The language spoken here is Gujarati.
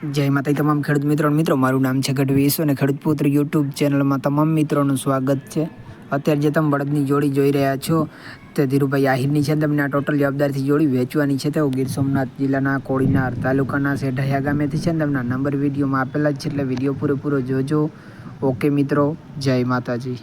જય માતાજી તમામ ખેડૂત મિત્રો મારું નામ છે ગઢવી ઈસુ અને ખેડૂત પુત્ર યુટ્યુબ ચેનલમાં તમામ મિત્રોનું સ્વાગત છે। અત્યારે જે તમે બળદની જોડી જોઈ રહ્યા છો તે ધીરુભાઈ આહિરની છે। તમને આ ટોટલ જવાબદારીથી જોડી વેચવાની છે। તેઓ ગીર સોમનાથ જિલ્લાના કોડીનાર તાલુકાના સેઢાયા ગામેથી છે। તેમના નંબર વિડીયોમાં આપેલા જ છે, એટલે વિડીયો પૂરેપૂરો જોજો। ઓકે મિત્રો, જય માતાજી।